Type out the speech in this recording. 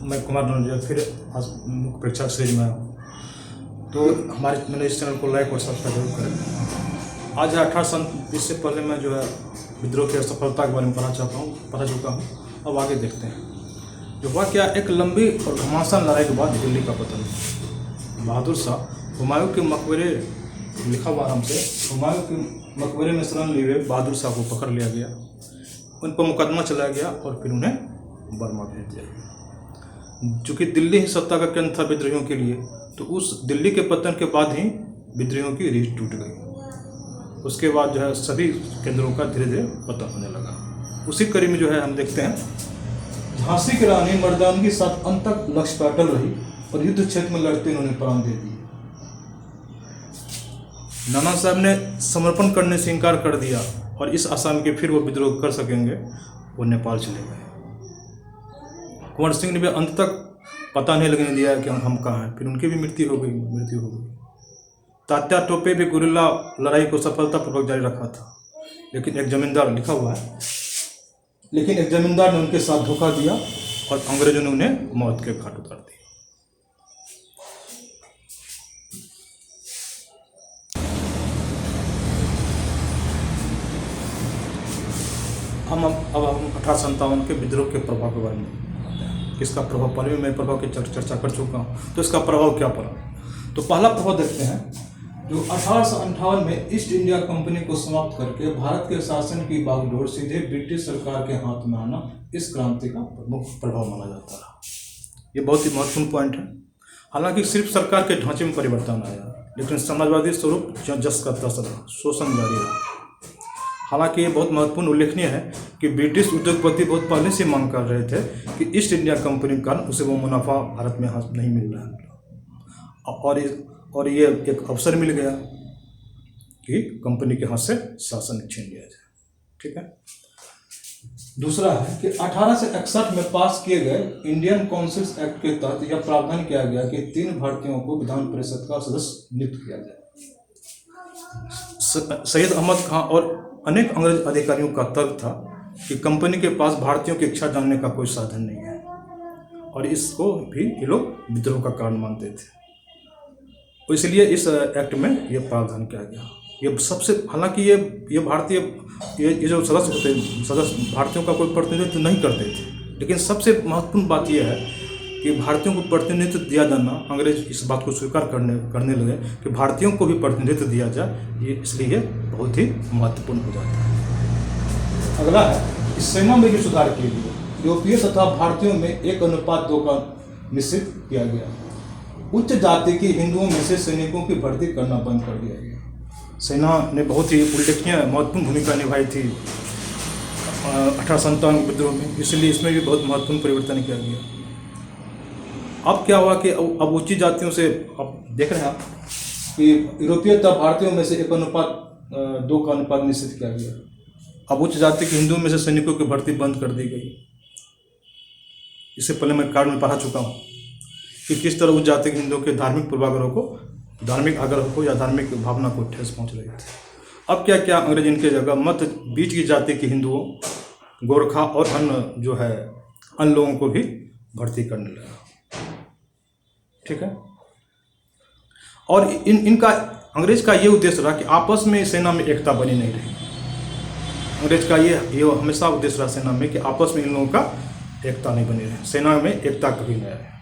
मैं कुमार नंदिया फिर आज मुख्य परीक्षा सीरीज में आया हूँ। तो मेरे इस चैनल को लाइक और सब्सक्राइब जरूर करें। आज है 18 सन। इससे पहले मैं जो है विद्रोह की सफलता के बारे में पता चुका हूँ। अब आगे देखते हैं जो हुआ क्या। एक लंबी और घमासान लड़ाई के बाद दिल्ली का पतन। बहादुर शाह हुमायूं के मकबरे लिखा हुआ आराम से, हुमायूं के मकबरे में शरण लिए हुए बहादुर शाह को पकड़ लिया गया। उन पर मुकदमा चलाया गया और फिर उन्हें बर्मा भेज दिया गया। चूँकि दिल्ली ही सत्ता का केंद्र था विद्रोहियों के लिए, तो उस दिल्ली के पतन के बाद ही विद्रोहियों की रीढ़ टूट गई। उसके बाद जो है सभी केंद्रों का धीरे धीरे पतन होने लगा। उसी कड़ी में जो है हम देखते हैं झांसी की रानी मर्दानगी के साथ अंत तक लक्ष्य पर अटल रही और युद्ध क्षेत्र में लड़ते उन्होंने प्राण दे दिए। नाना साहब ने समर्पण करने से इनकार कर दिया और इस आशा में कि फिर वो विद्रोह कर सकेंगे, वो नेपाल चले गए। कुंवर सिंह ने भी अंत तक पता नहीं लगने दिया कि हम कहाँ हैं। फिर उनकी भी मृत्यु हो गई। तात्या टोपे भी गुरिल्ला लड़ाई को सफलतापूर्वक जारी रखा था, लेकिन एक जमींदार लिखा हुआ है, लेकिन एक जमींदार ने उनके साथ धोखा दिया और अंग्रेजों ने उन्हें मौत के घाट उतार दिया। अब हम 1857 के विद्रोह के प्रभाव के बारे में आते हैं। किसका प्रभाव, पहले भी मैं प्रभाव की चर्चा कर चुका हूँ, तो इसका प्रभाव क्या पड़ा। तो पहला प्रभाव देखते हैं जो 1858 में ईस्ट इंडिया कंपनी को समाप्त करके भारत के शासन की बागडोर सीधे ब्रिटिश सरकार के हाथ में आना इस क्रांति का प्रमुख प्रभाव माना जाता रहा। ये बहुत ही महत्वपूर्ण पॉइंट है। हालांकि सिर्फ सरकार के ढांचे में परिवर्तन आया, लेकिन समाजवादी स्वरूप जस का तस रहा, शोषण जारी रहा। हालांकि ये बहुत महत्वपूर्ण उल्लेखनीय है कि ब्रिटिश उद्योगपति बहुत पहले से मांग कर रहे थे कि ईस्ट इंडिया कंपनी के कारण उसे वो मुनाफा भारत में हाथ नहीं मिल रहा है, और ये एक अवसर मिल गया कि कंपनी के हाथ से शासन छीन लिया जाए। ठीक है। दूसरा है कि 1861 में पास किए गए इंडियन काउंसिल्स एक्ट के तहत यह प्रावधान किया गया कि 3 भारतीयों को विधान परिषद का सदस्य नियुक्त किया जाए। सैयद अहमद खां और अनेक अंग्रेज अधिकारियों का तर्क था कि कंपनी के पास भारतीयों की इच्छा जानने का कोई साधन नहीं है, और इसको भी ये लोग विद्रोह का कारण मानते थे। तो इसलिए इस एक्ट में ये प्रावधान किया गया। ये सबसे, हालांकि ये भारतीय ये जो सदस्य होते सदस्य भारतीयों का कोई प्रतिनिधित्व नहीं करते थे, लेकिन सबसे महत्वपूर्ण बात यह है कि भारतीयों को प्रतिनिधित्व दिया जाना, अंग्रेज इस बात को स्वीकार करने लगे कि भारतीयों को भी प्रतिनिधित्व दिया जाए। ये इसलिए बहुत ही महत्वपूर्ण हो जाता है। अगला है कि सेना में भी सुधार के लिए यूरोपीय तथा भारतीयों में 1:2 का निश्चित किया गया। उच्च जाति के हिंदुओं में से सैनिकों की भर्ती करना बंद कर दिया गया। सेना ने बहुत ही उल्लेखनीय महत्वपूर्ण भूमिका निभाई थी 1857 विद्रोह में, इसलिए इसमें भी बहुत महत्वपूर्ण परिवर्तन किया गया। अब क्या हुआ कि अब उच्च जातियों से, अब देख रहे हैं आप कि यूरोपीय तथा भारतीयों में से 1:2 का अनुपात निश्चित किया गया। अब उच्च जाति के हिंदुओं में से सैनिकों की भर्ती बंद कर दी गई। इससे पहले मैं कार्ड में पढ़ा चुका हूँ कि किस तरह उच्च जाति के हिंदुओं के धार्मिक पूर्वाग्रह को, धार्मिक आग्रह को या धार्मिक भावना को ठेस पहुँच रही थी। अब क्या क्या अंग्रेज इनके जगह मत बीच की जाति के हिंदुओं, गोरखा और अन्य लोगों को भी भर्ती करने लगा। ठीक है। और इनका अंग्रेज का ये उद्देश्य रहा कि आपस में सेना में एकता बनी नहीं रही। अंग्रेज का ये हमेशा उद्देश्य रहा सेना में कि आपस में इन लोगों का एकता नहीं बनी रहे, सेना में एकता कभी नहीं रहे।